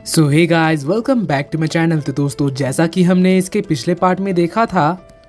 So hey guys, welcome back to my channel. तो दोस्तों, जैसा कि हमने इसके पिछले पार्ट में देखा था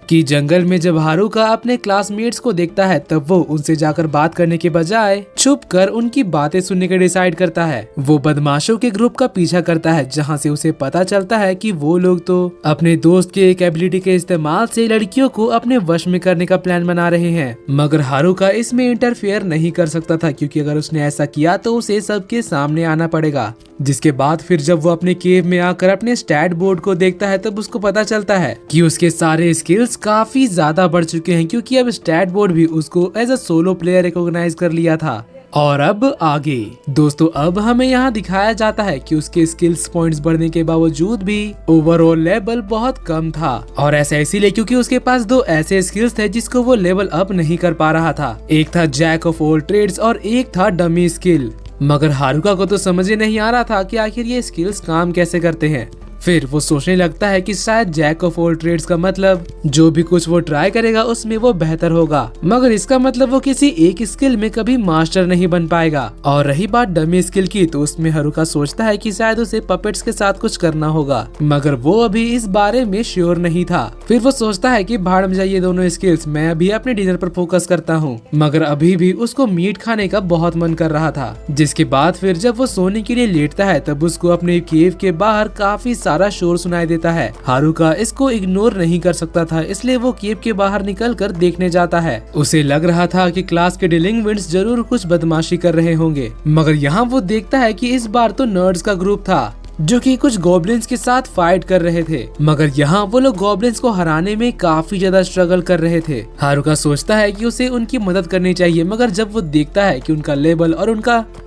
कि जंगल में जब हारुका अपने क्लासमेट्स को देखता है तब वो उनसे जाकर बात करने के बजाय छुप कर उनकी बातें सुनने का डिसाइड करता है। वो बदमाशों के ग्रुप का पीछा करता है जहां से उसे पता चलता है कि वो लोग तो अपने दोस्त के एक एबिलिटी के इस्तेमाल से लड़कियों को अपने वश में करने का प्लान बना रहे हैं। मगर हारुका इसमें इंटरफेयर नहीं कर सकता था, क्योंकि अगर उसने ऐसा किया तो उसे सबके सामने आना पड़ेगा। जिसके बाद फिर जब वो अपने केव में आकर अपने स्टैट बोर्ड को देखता है तब उसको पता चलता है कि उसके सारे स्किल्स काफी ज्यादा बढ़ चुके हैं, क्योंकि अब स्टैट बोर्ड भी उसको as a solo player recognise कर लिया था। और अब आगे दोस्तों, अब हमें यहाँ दिखाया जाता है कि उसके स्किल्स पॉइंट्स बढ़ने के बावजूद भी ओवरऑल लेवल बहुत कम था। और ऐसा इसीलिए क्योंकि उसके पास दो ऐसे स्किल्स थे जिसको वो लेवल अप नहीं कर पा रहा था। एक था जैक ऑफ ऑल ट्रेड्स और एक था डमी स्किल। मगर हारुका को तो समझ ही नहीं आ रहा था कि आखिर ये स्किल्स काम कैसे करते हैं। फिर वो सोचने लगता है कि शायद जैक ऑफ ऑल ट्रेड्स का मतलब जो भी कुछ वो ट्राई करेगा उसमें वो बेहतर होगा, मगर इसका मतलब वो किसी एक स्किल में कभी मास्टर नहीं बन पाएगा। और रही बात डमी स्किल की, तो उसमें हारुका सोचता है कि शायद उसे पपेट्स के साथ कुछ करना होगा, मगर वो अभी इस बारे में श्योर नहीं था। फिर वो सोचता है कि भाड़ में जाइए दोनों स्किल्स, मैं अभी अपने डिनर पर फोकस करता हूँ। मगर अभी भी उसको मीट खाने का बहुत मन कर रहा था। जिसके बाद फिर जब वो सोने के लिए लेटता है तब उसको अपने केव के बाहर काफी सारा शोर सुनाई देता है। हारुका इसको इग्नोर नहीं कर सकता था, इसलिए वो केव के बाहर निकलकर देखने जाता है। उसे लग रहा था कि क्लास के डिलिंक्वेंट्स जरूर कुछ बदमाशी कर रहे होंगे, मगर यहाँ वो देखता है कि इस बार तो नर्ड्स का ग्रुप था जो कि कुछ गॉब्लिन्स के साथ फाइट कर रहे थे। मगर यहाँ वो लोग गॉब्लिन्स को हराने में काफी ज्यादा स्ट्रगल कर रहे थे। हारुका सोचता है कि उसे उनकी मदद करनी चाहिए, मगर जब वो देखता है कि उनका लेवल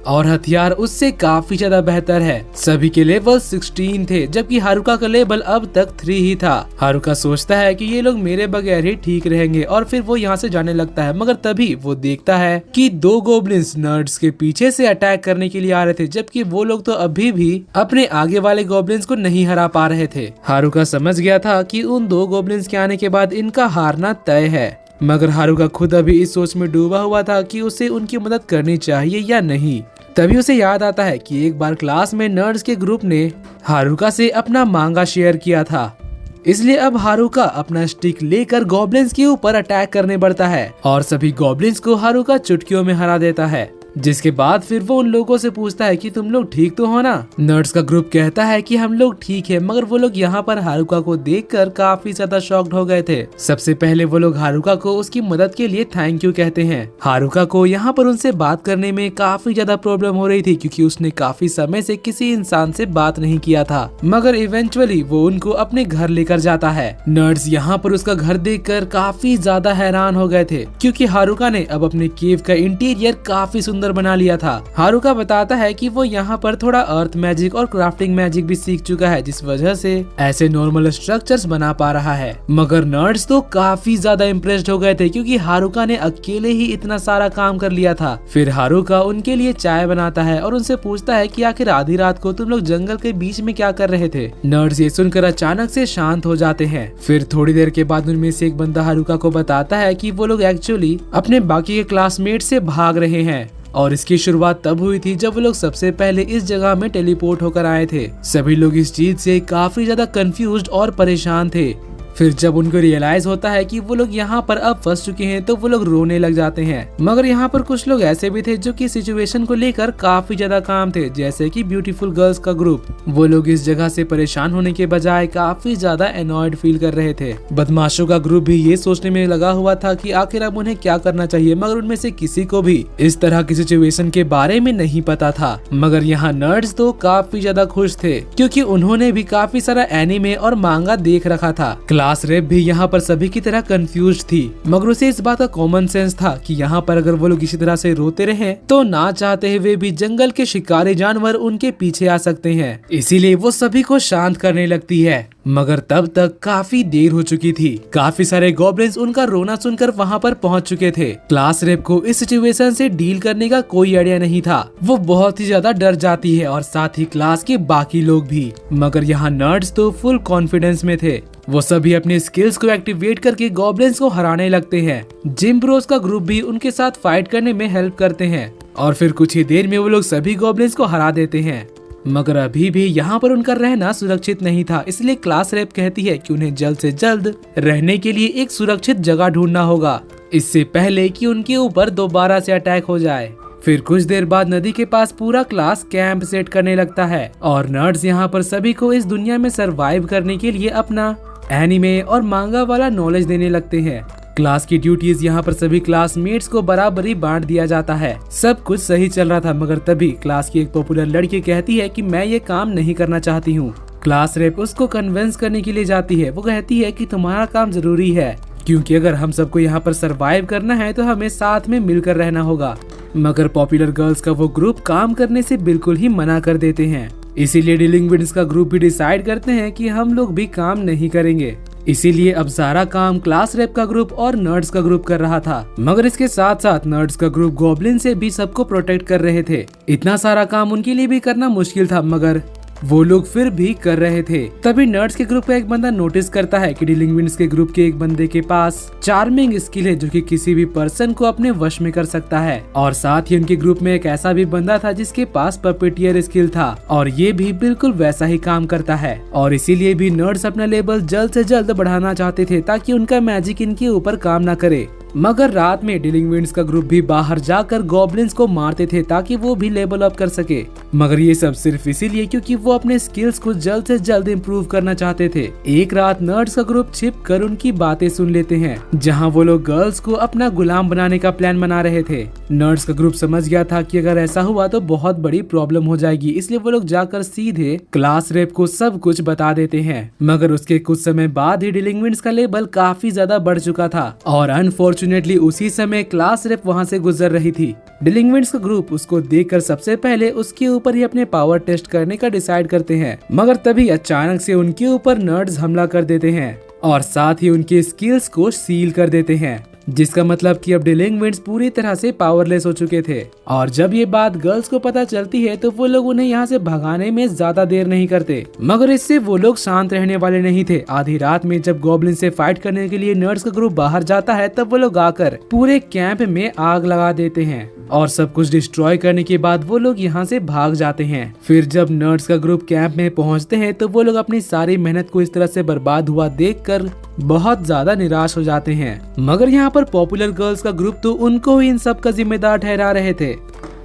और हथियार उससे काफी ज्यादा बेहतर है। सभी के लेवल 16 थे, जबकि हारुका का लेवल अब तक 3 ही था। हारुका सोचता है कि ये लोग मेरे बगैर ही ठीक रहेंगे और फिर वो यहाँ से जाने लगता है। मगर तभी वो देखता है कि दो गॉब्लिन्स नर्ड्स के पीछे से अटैक करने के लिए आ रहे थे, जबकि वो लोग तो अभी भी अपने आगे वाले गॉब्लिन्स को नहीं हरा पा रहे थे। हारुका समझ गया था कि उन दो गॉब्लिन्स के आने के बाद इनका हारना तय है। मगर हारुका खुद अभी इस सोच में डूबा हुआ था कि उसे उनकी मदद करनी चाहिए या नहीं। तभी उसे याद आता है कि एक बार क्लास में नर्ड्स के ग्रुप ने हारुका से अपना मांगा शेयर किया था। इसलिए अब हारुका अपना स्टिक लेकर गॉब्लिन्स के ऊपर अटैक करने बढ़ता है और सभी गॉब्लिन्स को हारुका चुटकियों में हरा देता है। जिसके बाद फिर वो उन लोगों से पूछता है कि तुम लोग ठीक तो हो ना। नर्ड्स का ग्रुप कहता है कि हम लोग ठीक है, मगर वो लोग यहाँ पर हारुका को देखकर काफी ज्यादा शॉक्ड हो गए थे। सबसे पहले वो लोग हारुका को उसकी मदद के लिए थैंक यू कहते हैं। हारुका को यहाँ पर उनसे बात करने में काफी ज्यादा प्रॉब्लम हो रही थी, क्योंकि उसने काफी समय से किसी इंसान से बात नहीं किया था। मगर इवेंचुअली वो उनको अपने घर लेकर जाता है। नर्ड्स यहाँ पर उसका घर देखकर काफी ज्यादा हैरान हो गए थे, क्योंकि हारुका ने अब अपने केव का इंटीरियर काफी सुंदर बना लिया था। हारुका बताता है कि वो यहाँ पर थोड़ा अर्थ मैजिक और क्राफ्टिंग मैजिक भी सीख चुका है, जिस वजह से ऐसे नॉर्मल स्ट्रक्चर्स बना पा रहा है। मगर नर्ड्स तो काफी ज्यादा इम्प्रेस्ड हो गए थे, क्योंकि हारुका ने अकेले ही इतना सारा काम कर लिया था। फिर हारुका उनके लिए चाय बनाता है और उनसे पूछता है कि आखिर आधी रात को तुम लोग जंगल के बीच में क्या कर रहे थे। नर्ड्स ये सुनकर अचानक से शांत हो जाते हैं। फिर थोड़ी देर के बाद उनमें से एक बंदा हारुका को बताता है कि वो लोग एक्चुअली अपने बाकी के क्लासमेट से भाग रहे हैं। और इसकी शुरुआत तब हुई थी जब वो लोग सबसे पहले इस जगह में टेलीपोर्ट होकर आए थे। सभी लोग इस चीज से काफी ज्यादा कंफ्यूज्ड और परेशान थे। फिर जब उनको रियलाइज होता है कि वो लोग यहाँ पर अब फंस चुके हैं तो वो लोग रोने लग जाते हैं। मगर यहाँ पर कुछ लोग ऐसे भी थे जो कि सिचुएशन को लेकर काफी ज्यादा काम थे, जैसे कि ब्यूटीफुल गर्ल्स का ग्रुप। वो लोग इस जगह से परेशान होने के बजाय काफी ज्यादा एनॉयड फील कर रहे थे। बदमाशों का ग्रुप भी ये सोचने में लगा हुआ था कि आखिर अब उन्हें क्या करना चाहिए, मगर उनमें से किसी को भी इस तरह की सिचुएशन के बारे में नहीं पता था। मगर यहाँ नर्ड्स तो काफी ज्यादा खुश थे, क्योंकि उन्होंने भी काफी सारा एनीमे और मांगा देख रखा था। क्लास रेप भी यहाँ पर सभी की तरह कंफ्यूज थी, मगर उसे इस बात का कॉमन सेंस था कि यहाँ पर अगर वो लोग इसी तरह से रोते रहे तो ना चाहते हुए भी जंगल के शिकारी जानवर उनके पीछे आ सकते हैं। इसीलिए वो सभी को शांत करने लगती है। मगर तब तक काफी देर हो चुकी थी। काफी सारे गॉब्लिन्स उनका रोना सुनकर वहाँ पर पहुँच चुके थे। क्लास रेप को इस सिचुएशन से डील करने का कोई आइडिया नहीं था। वो बहुत ही ज्यादा डर जाती है और साथ ही क्लास के बाकी लोग भी। मगर यहाँ नर्ड्स तो फुल कॉन्फिडेंस में थे। वो सभी अपने स्किल्स को एक्टिवेट करके गॉब्लिन्स को हराने लगते हैं। जिम ब्रोस का ग्रुप भी उनके साथ फाइट करने में हेल्प करते हैं और फिर कुछ ही देर में वो लोग सभी गॉब्लिन्स को हरा देते हैं। मगर अभी भी यहाँ पर उनका रहना सुरक्षित नहीं था, इसलिए क्लास रेप कहती है कि उन्हें जल्द से जल्द रहने के लिए एक सुरक्षित जगह ढूंढना होगा, इससे पहले कि उनके ऊपर दोबारा से अटैक हो जाए। फिर कुछ देर बाद नदी के पास पूरा क्लास कैंप सेट करने लगता है और नर्ड्स यहाँ पर सभी को इस दुनिया में सरवाइव करने के लिए अपना एनिमे और मांगा वाला नॉलेज देने लगते हैं। क्लास की ड्यूटीज यहाँ पर सभी क्लासमेट्स को बराबरी बांट दिया जाता है। सब कुछ सही चल रहा था, मगर तभी क्लास की एक पॉपुलर लड़की कहती है कि मैं ये काम नहीं करना चाहती हूँ। क्लास रेप उसको कन्विंस करने के लिए जाती है। वो कहती है कि तुम्हारा काम जरूरी है, क्योंकि अगर हम सबको यहाँ पर सरवाइव करना है तो हमें साथ में मिलकर रहना होगा। मगर पॉपुलर गर्ल्स का वो ग्रुप काम करने से बिल्कुल ही मना कर देते हैं। इसीलिए डिलिंग्विंट्स का ग्रुप भी डिसाइड करते हैं कि हम लोग भी काम नहीं करेंगे। इसीलिए अब सारा काम क्लास रेप का ग्रुप और नर्ड्स का ग्रुप कर रहा था, मगर इसके साथ साथ नर्ड्स का ग्रुप गॉब्लिन से भी सबको प्रोटेक्ट कर रहे थे। इतना सारा काम उनके लिए भी करना मुश्किल था, मगर वो लोग फिर भी कर रहे थे। तभी नर्ड्स के ग्रुप का एक बंदा नोटिस करता है कि डिलिंग्विंट्स के ग्रुप के एक बंदे के पास चार्मिंग स्किल है जो कि किसी भी पर्सन को अपने वश में कर सकता है। और साथ ही उनके ग्रुप में एक ऐसा भी बंदा था जिसके पास पपेटियर स्किल था और ये भी बिल्कुल वैसा ही काम करता है। और इसीलिए भी नर्ड्स अपना लेवल जल्द से जल्द बढ़ाना चाहते थे ताकि उनका मैजिक इनके ऊपर काम न करे। मगर रात में डिलिंग्विंट्स का ग्रुप भी बाहर जाकर गॉब्लिन्स को मारते थे ताकि वो भी लेवल अप कर सके। मगर ये सब सिर्फ इसीलिए क्योंकि वो अपने स्किल्स को जल्द से जल्द इम्प्रूव करना चाहते थे। एक रात नर्ड्स का ग्रुप छिप कर उनकी बातें सुन लेते हैं, जहाँ वो लोग गर्ल्स को अपना गुलाम बनाने का प्लान बना रहे थे। नर्ड्स का ग्रुप समझ गया था कि अगर ऐसा हुआ तो बहुत बड़ी प्रॉब्लम हो जाएगी, इसलिए वो लोग जाकर सीधे क्लास रेप को सब कुछ बता देते हैं। मगर उसके कुछ समय बाद ही डिलिंग्विंट्स का लेवल काफी ज्यादा बढ़ चुका था और अनफॉर्चुनेटली उसी समय क्लास रेप वहाँ से गुजर रही थी। डिलिंग्विंट्स का ग्रुप उसको देखकर सबसे पहले उसके ऊपर ही अपने पावर टेस्ट करने का डिसाइड करते हैं, मगर तभी अचानक से उनके ऊपर नर्ड्स हमला कर देते हैं और साथ ही उनके स्किल्स को सील कर देते हैं, जिसका मतलब कि अब डिलिंग्विंट्स पूरी तरह से पावरलेस हो चुके थे। और जब ये बात गर्ल्स को पता चलती है तो वो लोग उन्हें यहाँ से भगाने में ज्यादा देर नहीं करते, मगर इससे वो लोग शांत रहने वाले नहीं थे। आधी रात में जब गॉब्लिन से फाइट करने के लिए नर्ड्स का ग्रुप बाहर जाता है तब वो लोग आकर पूरे कैंप में आग लगा देते हैं और सब कुछ डिस्ट्रॉय करने के बाद वो लोग यहाँ से भाग जाते हैं। फिर जब नर्ड्स का ग्रुप कैंप में पहुँचते हैं तो वो लोग अपनी सारी मेहनत को इस तरह से बर्बाद हुआ देखकर बहुत ज्यादा निराश हो जाते हैं। मगर यहाँ पर पॉपुलर गर्ल्स का ग्रुप तो उनको ही इन सब का जिम्मेदार ठहरा रहे थे।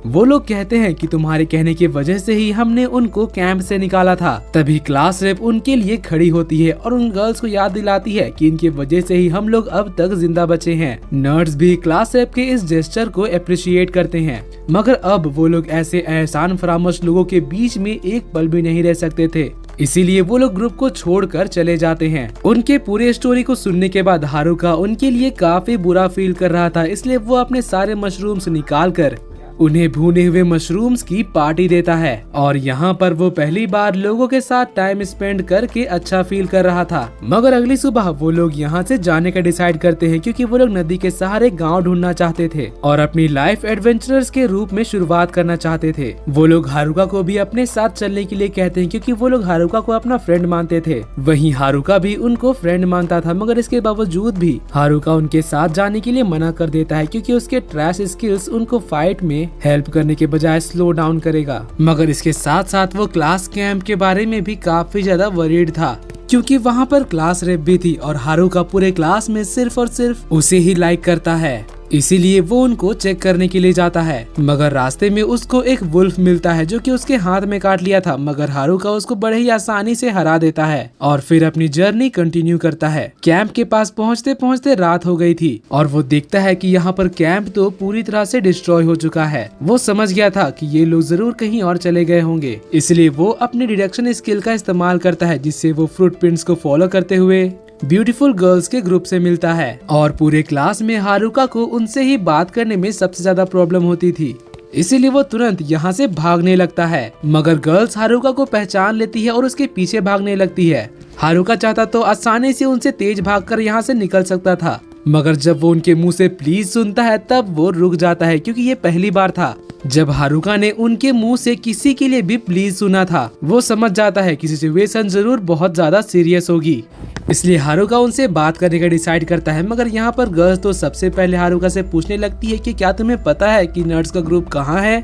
वो लोग कहते हैं कि तुम्हारे कहने की वजह से ही हमने उनको कैंप से निकाला था। तभी क्लास रेप उनके लिए खड़ी होती है और उन गर्ल्स को याद दिलाती है कि इनकी वजह से ही हम लोग अब तक जिंदा बचे हैं। नर्ड्स भी क्लास रेप के इस जेस्चर को अप्रिशिएट करते हैं, मगर अब वो लोग ऐसे एहसान फरामोश लोगों के बीच में एक पल भी नहीं रह सकते थे, इसीलिए वो लोग ग्रुप को छोड़कर चले जाते हैं। उनके पूरे स्टोरी को सुनने के बाद हारुका उनके लिए काफी बुरा फील कर रहा था, इसलिए वो अपने सारे मशरूम्स निकाल कर उन्हें भुने हुए मशरूम्स की पार्टी देता है और यहाँ पर वो पहली बार लोगों के साथ टाइम स्पेंड करके अच्छा फील कर रहा था। मगर अगली सुबह वो लोग यहाँ से जाने का डिसाइड करते हैं क्योंकि वो लोग नदी के सहारे गांव ढूंढना चाहते थे और अपनी लाइफ एडवेंचरर्स के रूप में शुरुआत करना चाहते थे। वो लोग हारुका को भी अपने साथ चलने के लिए कहते हैं क्योंकि वो लोग हारुका को अपना फ्रेंड मानते थे। वहीं हारुका भी उनको फ्रेंड मानता था, मगर इसके बावजूद भी हारुका उनके साथ जाने के लिए मना कर देता है क्योंकि उसके ट्रैश स्किल्स उनको फाइट में हेल्प करने के बजाय स्लो डाउन करेगा। मगर इसके साथ साथ वो क्लास कैंप के बारे में भी काफी ज्यादा वरीड था क्योंकि वहाँ पर क्लास रेप भी थी और हारुका पूरे क्लास में सिर्फ और सिर्फ उसे ही लाइक करता है, इसीलिए वो उनको चेक करने के लिए जाता है। मगर रास्ते में उसको एक वुल्फ मिलता है जो कि उसके हाथ में काट लिया था, मगर हारुका उसको बड़े ही आसानी से हरा देता है और फिर अपनी जर्नी कंटिन्यू करता है। कैंप के पास पहुंचते पहुंचते रात हो गई थी और वो देखता है कि यहाँ पर कैंप तो पूरी तरह से डिस्ट्रॉय हो चुका है। वो समझ गया था कि ये लोग जरूर कहीं और चले गए होंगे, इसलिए वो अपनी डिडक्शन स्किल का इस्तेमाल करता है, जिससे वो फुटप्रिंट्स को फॉलो करते हुए ब्यूटीफुल गर्ल्स के ग्रुप से मिलता है। और पूरे क्लास में हारुका को उनसे ही बात करने में सबसे ज्यादा प्रॉब्लम होती थी, इसीलिए वो तुरंत यहाँ से भागने लगता है। मगर गर्ल्स हारुका को पहचान लेती है और उसके पीछे भागने लगती है। हारुका चाहता तो आसानी से उनसे तेज भागकर यहाँ से निकल सकता था, मगर जब वो उनके मुंह से प्लीज सुनता है तब वो रुक जाता है क्योंकि ये पहली बार था जब हारुका ने उनके मुंह से किसी के लिए भी प्लीज सुना था। वो समझ जाता है कि सिचुएशन जरूर बहुत ज्यादा सीरियस होगी, इसलिए हारुका उनसे बात करने का डिसाइड करता है। मगर यहाँ पर गर्ल्स तो सबसे पहले हारुका से पूछने लगती है कि क्या तुम्हें पता है कि नर्ड्स का ग्रुप कहाँ है।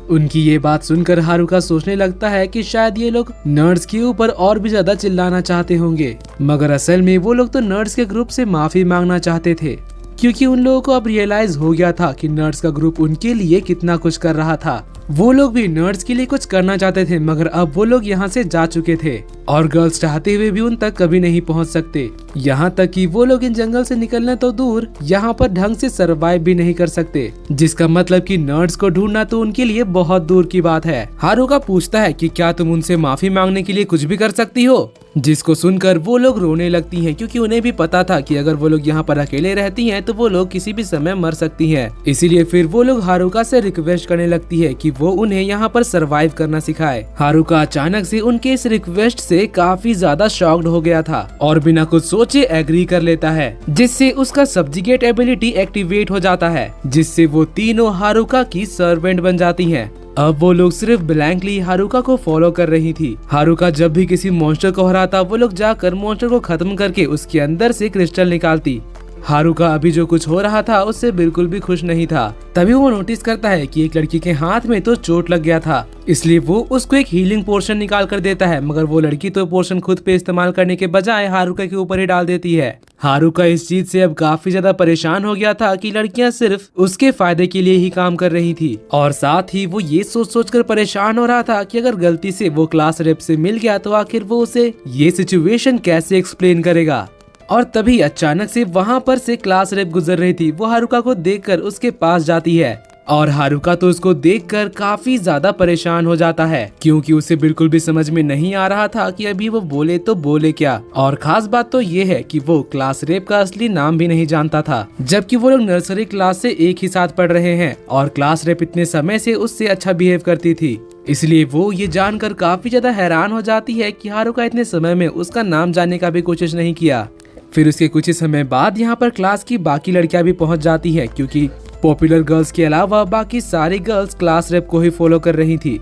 उनकी ये बात सुनकर हारुका सोचने लगता है कि शायद ये लोग नर्ड्स के ऊपर और भी ज्यादा चिल्लाना चाहते होंगे, मगर असल में वो लोग तो नर्ड्स के ग्रुप से माफी मांगना चाहते थे, क्योंकि उन लोगों को अब रियलाइज हो गया था कि नर्ड्स का ग्रुप उनके लिए कितना कुछ कर रहा था। वो लोग भी नर्ड्स के लिए कुछ करना चाहते थे, मगर अब वो लोग यहाँ से जा चुके थे और गर्ल्स चाहते हुए भी उन तक कभी नहीं पहुँच सकते। यहाँ तक कि वो लोग इन जंगल से निकलने तो दूर, यहाँ पर ढंग से सरवाइव भी नहीं कर सकते, जिसका मतलब कि नर्ड्स को ढूंढना तो उनके लिए बहुत दूर की बात है। हारुका पूछता है कि क्या तुम उनसे माफी मांगने के लिए कुछ भी कर सकती हो, जिसको सुनकर वो लोग रोने लगती हैं, क्योंकि उन्हें भी पता था कि अगर वो लोग यहाँ पर अकेले रहती हैं तो वो लोग किसी भी समय मर सकती हैं। इसीलिए फिर वो लोग हारुका से रिक्वेस्ट करने लगती है कि वो उन्हें यहाँ पर सरवाइव करना सिखाए। हारुका अचानक से उनके इस रिक्वेस्ट से काफी ज्यादा शॉक्ड हो गया था और बिना कुछ सोचे एग्री कर लेता है, जिससे उसका सब्जिगेट एबिलिटी एक्टिवेट हो जाता है, जिससे वो तीनों हारुका की सर्वेंट बन जाती हैं। अब वो लोग सिर्फ ब्लैंकली हारुका को फॉलो कर रही थी। हारुका जब भी किसी मॉन्स्टर को हराता वो लोग जाकर मॉन्स्टर को खत्म करके उसके अंदर से क्रिस्टल निकालती। हारुका अभी जो कुछ हो रहा था उससे बिल्कुल भी खुश नहीं था। तभी वो नोटिस करता है कि एक लड़की के हाथ में तो चोट लग गया था, इसलिए वो उसको एक हीलिंग पोर्शन निकाल कर देता है, मगर वो लड़की तो पोर्शन खुद पे इस्तेमाल करने के बजाय हारुका के ऊपर ही डाल देती है। हारुका इस चीज से अब काफी ज्यादा परेशान हो गया था कि लड़कियां सिर्फ उसके फायदे के लिए ही काम कर रही थी, और साथ ही वो ये सोच कर परेशान हो रहा था कि अगर गलती से वो क्लास रेप से मिल गया तो आखिर वो उसे ये सिचुएशन कैसे एक्सप्लेन करेगा। और तभी अचानक से वहाँ पर से क्लास रेप गुजर रही थी। वो हारुका को देखकर उसके पास जाती है और हारुका तो उसको देखकर काफी ज्यादा परेशान हो जाता है, क्योंकि उसे बिल्कुल भी समझ में नहीं आ रहा था कि अभी वो बोले तो बोले क्या। और खास बात तो ये है कि वो क्लास रेप का असली नाम भी नहीं जानता था, जबकि वो लोग नर्सरी क्लास से एक ही साथ पढ़ रहे हैं और क्लास रेप इतने समय से उससे अच्छा बिहेव करती थी। इसलिए वो ये जानकर काफी ज्यादा हैरान हो जाती है कि हारुका इतने समय में उसका नाम जानने का भी कोशिश नहीं किया। फिर उसके कुछ ही समय बाद यहाँ पर क्लास की बाकी लड़कियां भी पहुंच जाती है, क्योंकि पॉपुलर गर्ल्स के अलावा बाकी सारी गर्ल्स क्लास रेप को ही फॉलो कर रही थी।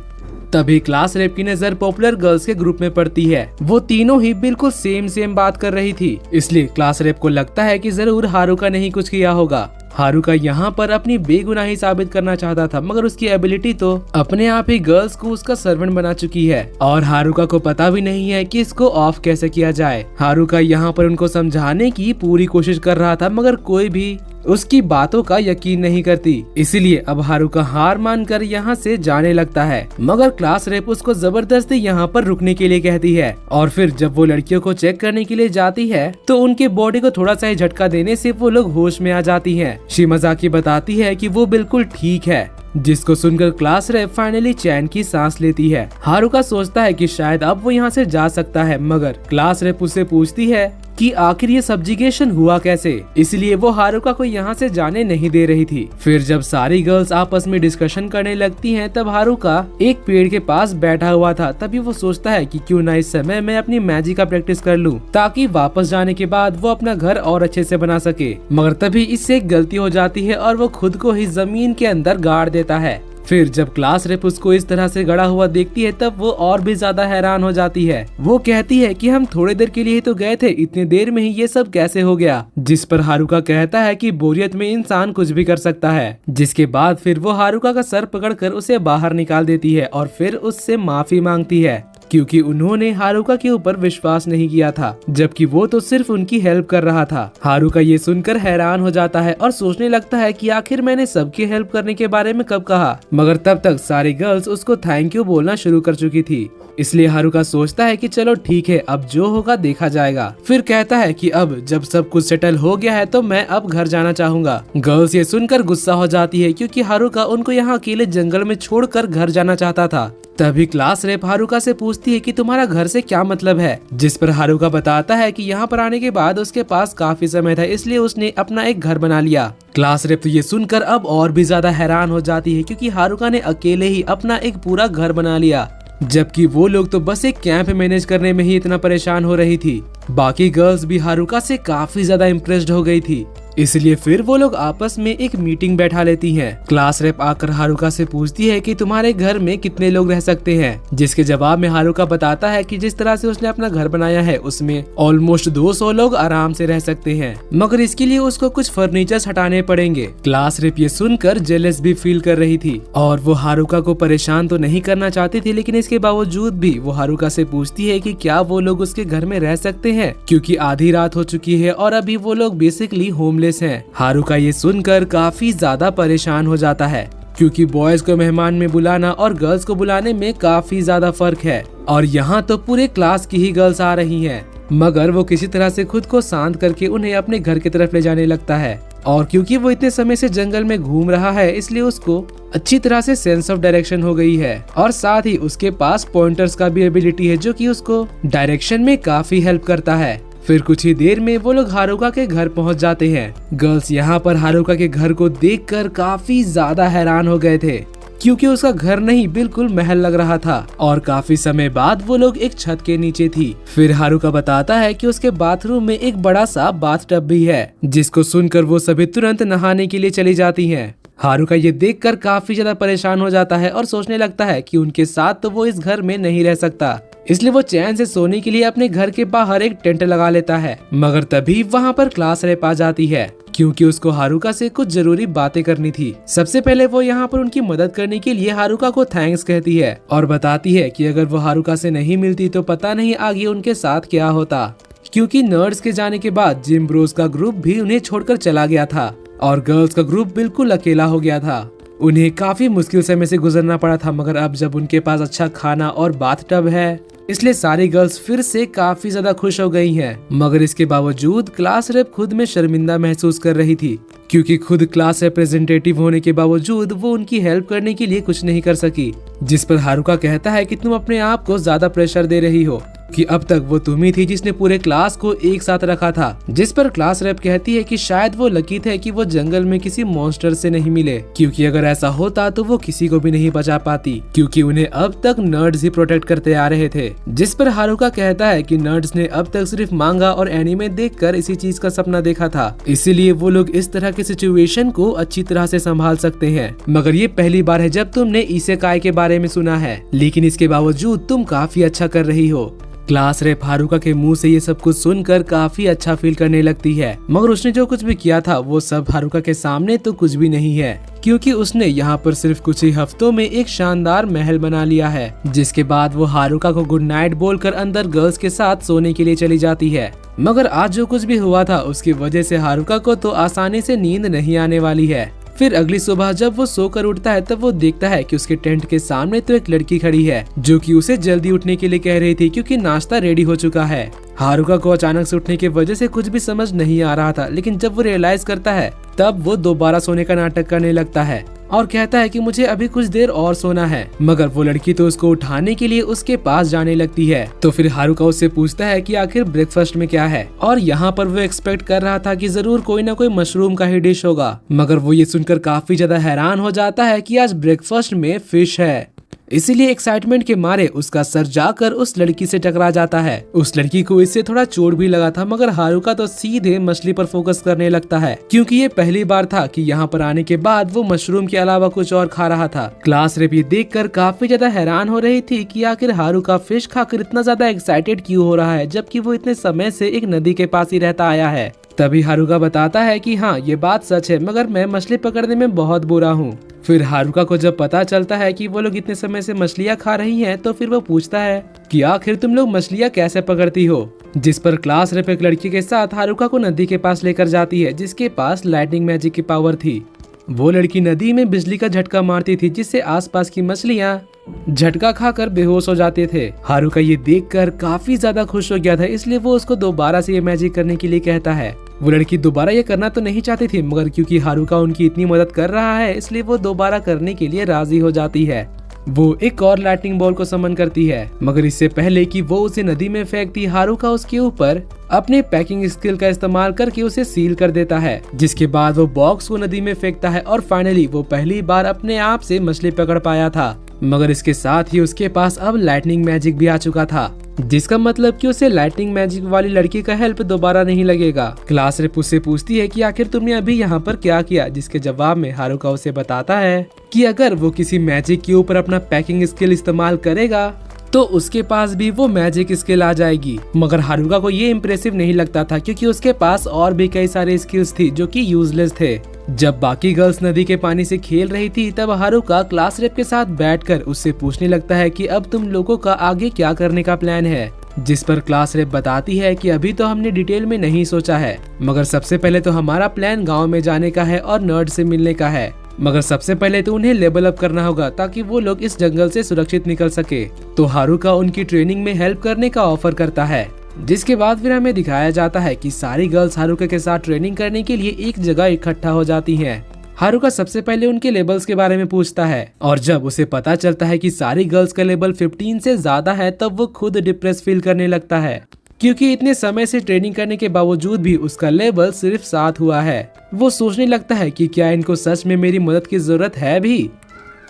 तभी क्लास रेप की नजर पॉपुलर गर्ल्स के ग्रुप में पड़ती है। वो तीनों ही बिल्कुल सेम बात कर रही थी, इसलिए क्लास रेप को लगता है कि जरूर हारुका ने ही कुछ किया होगा। हारुका यहाँ पर अपनी बेगुनाही साबित करना चाहता था, मगर उसकी एबिलिटी तो अपने आप ही गर्ल्स को उसका सर्वेंट बना चुकी है और हारुका को पता भी नहीं है कि इसको ऑफ कैसे किया जाए। हारुका यहाँ पर उनको समझाने की पूरी कोशिश कर रहा था, मगर कोई भी उसकी बातों का यकीन नहीं करती। इसीलिए अब हारुका हार मानकर यहाँ से जाने लगता है, मगर क्लास रेप उसको जबरदस्ती यहाँ पर रुकने के लिए कहती है। और फिर जब वो लड़कियों को चेक करने के लिए जाती है तो उनके बॉडी को थोड़ा सा ही झटका देने से वो लोग होश में आ जाती हैं। शिमाज़ाकी बताती है कि वो बिल्कुल ठीक है, जिसको सुनकर क्लास रेप फाइनली चैन की सांस लेती है। हारुका सोचता है कि शायद अब वो यहाँ से जा सकता है, मगर क्लास रेप उससे पूछती है कि आखिर ये सब्जिगेशन हुआ कैसे, इसलिए वो हारुका को यहाँ से जाने नहीं दे रही थी। फिर जब सारी गर्ल्स आपस में डिस्कशन करने लगती हैं, तब हारुका एक पेड़ के पास बैठा हुआ था। तभी वो सोचता है कि क्यों ना इस समय मैं अपनी मैजिक का प्रैक्टिस कर लूं, ताकि वापस जाने के बाद वो अपना घर और अच्छे से बना सके। मगर तभी इससे एक गलती हो जाती है और वो खुद को ही जमीन के अंदर गाड़ देता है। फिर जब क्लास रेप उसको इस तरह से गड़ा हुआ देखती है तब वो और भी ज्यादा हैरान हो जाती है। वो कहती है कि हम थोड़ी देर के लिए ही तो गए थे, इतनी देर में ही ये सब कैसे हो गया। जिस पर हारुका कहता है कि बोरियत में इंसान कुछ भी कर सकता है। जिसके बाद फिर वो हारुका का सर पकड़कर उसे बाहर निकाल देती है और फिर उससे माफी मांगती है, क्योंकि उन्होंने हारुका के ऊपर विश्वास नहीं किया था, जबकि वो तो सिर्फ उनकी हेल्प कर रहा था। हारुका ये सुनकर हैरान हो जाता है और सोचने लगता है कि आखिर मैंने सबकी हेल्प करने के बारे में कब कहा, मगर तब तक सारी गर्ल्स उसको थैंक यू बोलना शुरू कर चुकी थी। इसलिए हारुका सोचता है कि चलो ठीक है, अब जो होगा देखा जाएगा। फिर कहता है कि अब जब सब कुछ सेटल हो गया है तो मैं अब घर जाना चाहूंगा। गर्ल्स ये सुनकर गुस्सा हो जाती है, क्योंकि हारुका उनको यहाँ अकेले जंगल में छोड़कर घर जाना चाहता था। तभी क्लास रेप हारुका से पूछती है कि तुम्हारा घर से क्या मतलब है, जिस पर हारुका बताता है कि यहाँ पर आने के बाद उसके पास काफी समय था, इसलिए उसने अपना एक घर बना लिया। क्लास रेप तो ये सुनकर अब और भी ज्यादा हैरान हो जाती है, क्योंकि हारुका ने अकेले ही अपना एक पूरा घर बना लिया, जबकि वो लोग तो बस एक कैंप मैनेज करने में ही इतना परेशान हो रही थी। बाकी गर्ल्स भी हारुका से काफी ज्यादा इम्प्रेस्ड हो गई थी। इसलिए फिर वो लोग आपस में एक मीटिंग बैठा लेती हैं। क्लास रेप आकर हारुका से पूछती है कि तुम्हारे घर में कितने लोग रह सकते हैं, जिसके जवाब में हारुका बताता है कि जिस तरह से उसने अपना घर बनाया है उसमें ऑलमोस्ट 200 लोग आराम से रह सकते हैं, मगर इसके लिए उसको कुछ फर्नीचर्स हटाने पड़ेंगे। क्लास रेप ये सुनकर जेलस भी फील कर रही थी और वो हारुका को परेशान तो नहीं करना चाहती थी, लेकिन इसके बावजूद भी वो हारुका से पूछती है कि क्या वो लोग उसके घर में रह सकते हैं, क्योंकि आधी रात हो चुकी है और अभी वो लोग बेसिकली होमलेस हैं। हारुका ये सुनकर काफी ज्यादा परेशान हो जाता है, क्योंकि बॉयज को मेहमान में बुलाना और गर्ल्स को बुलाने में काफी ज्यादा फर्क है और यहाँ तो पूरे क्लास की ही गर्ल्स आ रही हैं। मगर वो किसी तरह से खुद को शांत करके उन्हें अपने घर की तरफ ले जाने लगता है और क्योंकि वो इतने समय से जंगल में घूम रहा है इसलिए उसको अच्छी तरह से सेंस ऑफ डायरेक्शन हो गई है और साथ ही उसके पास पॉइंटर्स का भी एबिलिटी है जो कि उसको डायरेक्शन में काफी हेल्प करता है। फिर कुछ ही देर में वो लोग हारुका के घर पहुंच जाते हैं। गर्ल्स यहाँ पर हारुका के घर को देखकर काफी ज्यादा हैरान हो गए थे, क्योंकि उसका घर नहीं बिल्कुल महल लग रहा था और काफी समय बाद वो लोग एक छत के नीचे थी। फिर हारुका बताता है कि उसके बाथरूम में एक बड़ा सा बाथ टब भी है, जिसको सुनकर वो सभी तुरंत नहाने के लिए चली जाती हैं। हारुका ये देखकर काफी ज्यादा परेशान हो जाता है और सोचने लगता है कि उनके साथ तो वो इस घर में नहीं रह सकता, इसलिए वो चैन से सोने के लिए अपने घर के बाहर एक टेंट लगा लेता है। मगर तभी वहाँ पर क्लास रेप आ जाती है, क्योंकि उसको हारुका से कुछ जरूरी बातें करनी थी। सबसे पहले वो यहाँ पर उनकी मदद करने के लिए हारुका को थैंक्स कहती है और बताती है कि अगर वो हारुका से नहीं मिलती तो पता नहीं आगे उनके साथ क्या होता, क्योंकि नर्ड्स के जाने के बाद जिम ब्रोस का ग्रुप भी उन्हें छोड़कर चला गया था और गर्ल्स का ग्रुप बिल्कुल अकेला हो गया था। उन्हें काफी मुश्किल समय से गुजरना पड़ा था, मगर अब जब उनके पास अच्छा खाना और बाथ टब है इसलिए सारी गर्ल्स फिर से काफी ज्यादा खुश हो गई हैं। मगर इसके बावजूद क्लास रेप खुद में शर्मिंदा महसूस कर रही थी, क्योंकि खुद क्लास रिप्रेजेंटेटिव होने के बावजूद वो उनकी हेल्प करने के लिए कुछ नहीं कर सकी। जिस पर हारुका कहता है कि तुम अपने आप को ज्यादा प्रेशर दे रही हो, कि अब तक वो तुम ही थी जिसने पूरे क्लास को एक साथ रखा था। जिस पर क्लास रेप कहती है कि शायद वो लकी थे कि वो जंगल में किसी मॉन्स्टर से नहीं मिले, क्योंकि अगर ऐसा होता तो वो किसी को भी नहीं बचा पाती, क्योंकि उन्हें अब तक नर्ड्स ही प्रोटेक्ट करते आ रहे थे। जिस पर हारुका कहता है कि नर्ड्स ने अब तक सिर्फ मांगा और एनीमे देखकर इसी चीज का सपना देखा था, इसीलिए वो लोग इस तरह के सिचुएशन को अच्छी तरह से संभाल सकते हैं। मगर ये पहली बार है जब तुमने इसेकाई के बारे में सुना है, लेकिन इसके बावजूद तुम काफी अच्छा कर रही हो। क्लास रेप हारुका के मुंह से ये सब कुछ सुनकर काफी अच्छा फील करने लगती है, मगर उसने जो कुछ भी किया था वो सब हारुका के सामने तो कुछ भी नहीं है, क्योंकि उसने यहाँ पर सिर्फ कुछ ही हफ्तों में एक शानदार महल बना लिया है। जिसके बाद वो हारुका को गुड नाइट बोलकर अंदर गर्ल्स के साथ सोने के लिए चली जाती है। मगर आज जो कुछ भी हुआ था उसकी वजह से हारुका को तो आसानी से नींद नहीं आने वाली है। फिर अगली सुबह जब वो सोकर उठता है तब वो देखता है कि उसके टेंट के सामने तो एक लड़की खड़ी है, जो कि उसे जल्दी उठने के लिए कह रही थी, क्योंकि नाश्ता रेडी हो चुका है। हारुका को अचानक से उठने की वजह से कुछ भी समझ नहीं आ रहा था, लेकिन जब वो रियलाइज करता है तब वो दोबारा सोने का नाटक करने लगता है और कहता है कि मुझे अभी कुछ देर और सोना है। मगर वो लड़की तो उसको उठाने के लिए उसके पास जाने लगती है। तो फिर हारुका उससे पूछता है कि आखिर ब्रेकफास्ट में क्या है, और यहाँ पर वो एक्सपेक्ट कर रहा था कि जरूर कोई ना कोई मशरूम का ही डिश होगा। मगर वो ये सुनकर काफी ज्यादा हैरान हो जाता है कि आज ब्रेकफास्ट में फिश है। इसीलिए एक्साइटमेंट के मारे उसका सर जाकर उस लड़की से टकरा जाता है। उस लड़की को इससे थोड़ा चोट भी लगा था, मगर हारुका तो सीधे मछली पर फोकस करने लगता है, क्योंकि ये पहली बार था कि यहाँ पर आने के बाद वो मशरूम के अलावा कुछ और खा रहा था। क्लास रेप ये देखकर काफी ज्यादा हैरान हो रही थी कि आखिर हारुका फिश खाकर इतना ज्यादा एक्साइटेड क्यों हो रहा है, जबकि वो इतने समय से एक नदी के पास ही रहता आया है। तभी हारुका बताता है कि हाँ ये बात सच है, मगर मैं मछली पकड़ने में बहुत बुरा हूँ। फिर हारुका को जब पता चलता है कि वो लोग इतने समय से मछलियाँ खा रही हैं, तो फिर वो पूछता है कि आखिर तुम लोग मछलियाँ कैसे पकड़ती हो। जिस पर क्लास रेप एक लड़की के साथ हारुका को नदी के पास लेकर जाती है, जिसके पास लाइटनिंग मैजिक की पावर थी। वो लड़की नदी में बिजली का झटका मारती थी, जिससे आसपास की मछलियाँ झटका खाकर बेहोश हो जाते थे। हारुका ये देखकर काफी ज्यादा खुश हो गया था, इसलिए वो उसको दोबारा से ये मैजिक करने के लिए कहता है। वो लड़की दोबारा ये करना तो नहीं चाहती थी, मगर क्योंकि हारुका उनकी इतनी मदद कर रहा है इसलिए वो दोबारा करने के लिए राजी हो जाती है। वो एक और लाइटनिंग बॉल को समन करती है, मगर इससे पहले कि वो उसे नदी में फेंकती, हारुका उसके ऊपर अपने पैकिंग स्किल का इस्तेमाल करके उसे सील कर देता है। जिसके बाद वो बॉक्स को नदी में फेंकता है और फाइनली वो पहली बार अपने आप से मछली पकड़ पाया था। मगर इसके साथ ही उसके पास अब लाइटनिंग मैजिक भी आ चुका था। जिसका मतलब कि उसे लाइटनिंग मैजिक वाली लड़की का हेल्प दोबारा नहीं लगेगा। क्लास रेप उससे पूछती है कि आखिर तुमने अभी यहाँ पर क्या किया, जिसके जवाब में हारुका उसे बताता है कि अगर वो किसी मैजिक के ऊपर अपना पैकिंग स्किल इस्तेमाल करेगा तो उसके पास भी वो मैजिक स्किल आ जाएगी। मगर हारुका को ये इम्प्रेसिव नहीं लगता था क्योंकि उसके पास और भी कई सारे स्किल्स थी जो कि यूजलेस थे। जब बाकी गर्ल्स नदी के पानी से खेल रही थी तब हारुका क्लास रेप के साथ बैठकर उससे पूछने लगता है कि अब तुम लोगों का आगे क्या करने का प्लान है, जिस पर क्लास रेप बताती है कि अभी तो हमने डिटेल में नहीं सोचा है, मगर सबसे पहले तो हमारा प्लान गाँव में जाने का है और नर्ड से मिलने का है। मगर सबसे पहले तो उन्हें लेवल अप करना होगा ताकि वो लोग इस जंगल से सुरक्षित निकल सके। तो हारुका उनकी ट्रेनिंग में हेल्प करने का ऑफर करता है, जिसके बाद फिर हमें दिखाया जाता है कि सारी गर्ल्स हारुका के साथ ट्रेनिंग करने के लिए एक जगह इकट्ठा हो जाती हैं। हारुका सबसे पहले उनके लेवल्स के बारे में पूछता है और जब उसे पता चलता है कि सारी गर्ल्स का लेवल 15 से ज्यादा है तब वो खुद डिप्रेस फील करने लगता है, क्योंकि इतने समय से ट्रेनिंग करने के बावजूद भी उसका लेवल सिर्फ 7 हुआ है। वो सोचने लगता है कि क्या इनको सच में मेरी मदद की जरूरत है भी।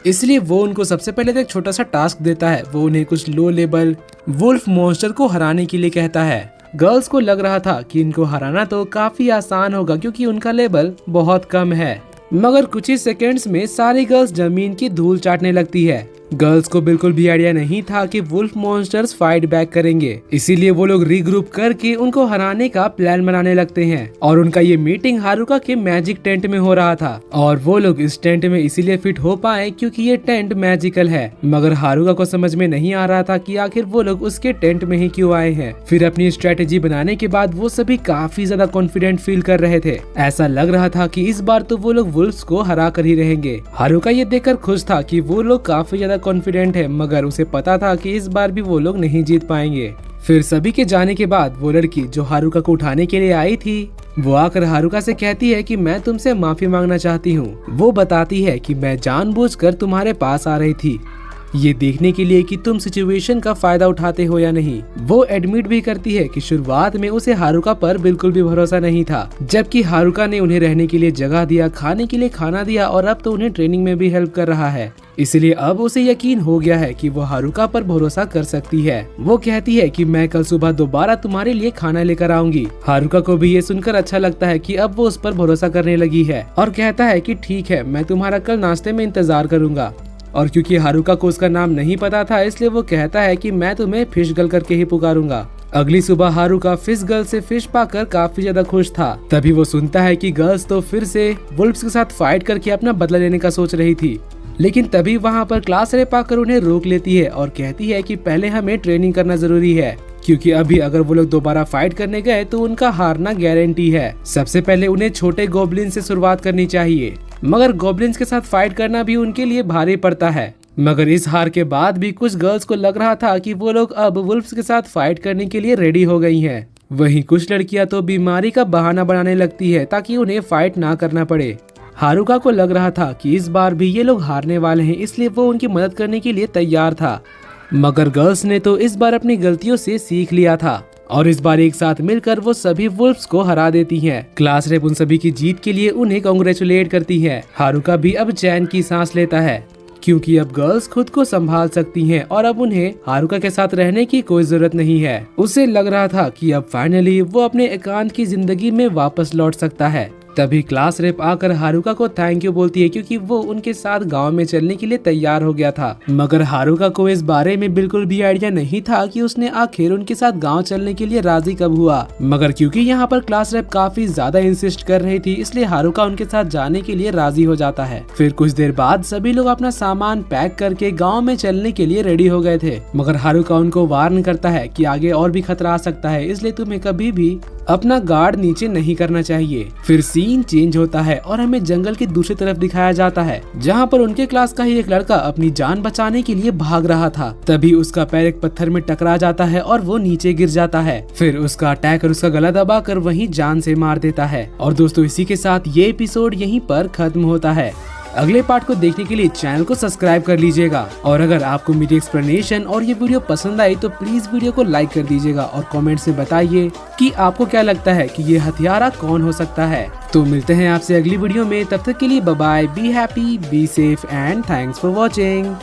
इसलिए वो उनको सबसे पहले तो एक छोटा सा टास्क देता है। वो उन्हें कुछ लो लेवल वुल्फ मॉन्स्टर को हराने के लिए कहता है। गर्ल्स को लग रहा था कि इनको हराना तो काफी आसान होगा क्योंकि उनका लेवल बहुत कम है, मगर कुछ ही सेकेंड्स में सारी गर्ल्स जमीन की धूल चाटने लगती है। गर्ल्स को बिल्कुल भी आइडिया नहीं था कि वुल्फ मॉन्स्टर्स फाइट बैक करेंगे, इसीलिए वो लोग रीग्रुप करके उनको हराने का प्लान बनाने लगते हैं। और उनका ये मीटिंग हारुका के मैजिक टेंट में हो रहा था और वो लोग इस टेंट में इसीलिए फिट हो पाए क्योंकि ये टेंट मैजिकल है। मगर हारुका को समझ में नहीं आ रहा था कि आखिर वो लोग उसके टेंट में ही क्यों आए हैं। फिर अपनी स्ट्रेटेजी बनाने के बाद वो सभी काफी ज्यादा कॉन्फिडेंट फील कर रहे थे। ऐसा लग रहा था कि इस बार तो वो लोग वुल्फ्स को हरा कर ही रहेंगे। हारुका ये देखकर खुश था कि वो लोग काफी ज्यादा कॉन्फिडेंट है, मगर उसे पता था कि इस बार भी वो लोग नहीं जीत पाएंगे। फिर सभी के जाने के बाद वो लड़की जो हारुका को उठाने के लिए आई थी वो आकर हारुका से कहती है कि मैं तुमसे माफी मांगना चाहती हूँ। वो बताती है कि मैं जानबूझकर तुम्हारे पास आ रही थी ये देखने के लिए कि तुम सिचुएशन का फायदा उठाते हो या नहीं। वो एडमिट भी करती है कि शुरुआत में उसे हारुका पर बिल्कुल भी भरोसा नहीं था, जबकि हारुका ने उन्हें रहने के लिए जगह दिया, खाने के लिए खाना दिया और अब तो उन्हें ट्रेनिंग में भी हेल्प कर रहा है। इसलिए अब उसे यकीन हो गया है कि वो हारुका पर भरोसा कर सकती है। वो कहती है कि मैं कल सुबह दोबारा तुम्हारे लिए खाना लेकर आऊंगी। हारुका को भी ये सुनकर अच्छा लगता है कि अब वो उस पर भरोसा करने लगी है और कहता है कि ठीक है, मैं तुम्हारा कल नाश्ते में इंतजार करूंगा। और क्योंकि हारुका को उसका नाम नहीं पता था इसलिए वो कहता है कि मैं तुम्हें फिश गर्ल करके ही पुकारूंगा। अगली सुबह हारुका फिश गर्ल से फिश पाकर काफी ज्यादा खुश था। तभी वो सुनता है कि गर्ल्स तो फिर से वुल्फ्स के साथ फाइट करके अपना बदला लेने का सोच रही थी, लेकिन तभी वहाँ पर क्लास रेप आकर उन्हें रोक लेती है और कहती है कि पहले हमें ट्रेनिंग करना जरूरी है, क्योंकि अभी अगर वो लोग दोबारा फाइट करने गए तो उनका हारना गारंटी है। सबसे पहले उन्हें छोटे गॉब्लिन से शुरुआत करनी चाहिए, मगर गॉब्लिन्स के साथ फाइट करना भी उनके लिए भारी पड़ता है। मगर इस हार के बाद भी कुछ गर्ल्स को लग रहा था कि वो लोग अब वुल्फ्स के साथ फाइट करने के लिए रेडी हो गई हैं। वहीं कुछ लड़कियां तो बीमारी का बहाना बनाने लगती है ताकि उन्हें फाइट ना करना पड़े। हारुका को लग रहा था कि इस बार भी ये लोग हारने वाले हैं, इसलिए वो उनकी मदद करने के लिए तैयार था। मगर गर्ल्स ने तो इस बार अपनी गलतियों से सीख लिया था और इस बार एक साथ मिलकर वो सभी वुल्फ्स को हरा देती हैं। क्लास रेप उन सभी की जीत के लिए उन्हें कांग्रेचुलेट करती है। हारुका भी अब चैन की सांस लेता है क्योंकि अब गर्ल्स खुद को संभाल सकती हैं और अब उन्हें हारुका के साथ रहने की कोई जरूरत नहीं है। उसे लग रहा था कि अब फाइनली वो अपने एकांत की जिंदगी में वापस लौट सकता है। तभी क्लास रेप आकर हारुका को थैंक यू बोलती है क्योंकि वो उनके साथ गांव में चलने के लिए तैयार हो गया था। मगर हारुका को इस बारे में बिल्कुल भी आइडिया नहीं था कि उसने आखिर उनके साथ गांव चलने के लिए राजी कब हुआ। मगर क्योंकि यहाँ पर क्लास रेप काफी ज्यादा इंसिस्ट कर रही थी इसलिए हारुका उनके साथ जाने के लिए राजी हो जाता है। फिर कुछ देर बाद सभी लोग अपना सामान पैक करके गाँव में चलने के लिए रेडी हो गए थे। मगर हारुका उनको वार्न करता है कि आगे और भी खतरा आ सकता है, इसलिए तुम्हें कभी भी अपना गार्ड नीचे नहीं करना चाहिए। फिर सीन चेंज होता है और हमें जंगल की दूसरी तरफ दिखाया जाता है जहाँ पर उनके क्लास का ही एक लड़का अपनी जान बचाने के लिए भाग रहा था। तभी उसका पैर एक पत्थर में टकरा जाता है और वो नीचे गिर जाता है। फिर उसका अटैकर उसका गला दबाकर वहीं जान से मार देता है। और दोस्तों इसी के साथ ये एपिसोड यहीं पर खत्म होता है। अगले पार्ट को देखने के लिए चैनल को सब्सक्राइब कर लीजिएगा और अगर आपको मेरी एक्सप्लेनेशन और ये वीडियो पसंद आई तो प्लीज वीडियो को लाइक कर दीजिएगा और कमेंट से बताइए कि आपको क्या लगता है कि ये हथियारा कौन हो सकता है। तो मिलते हैं आपसे अगली वीडियो में, तब तक के लिए bye bye, be happy, be safe and thanks for watching.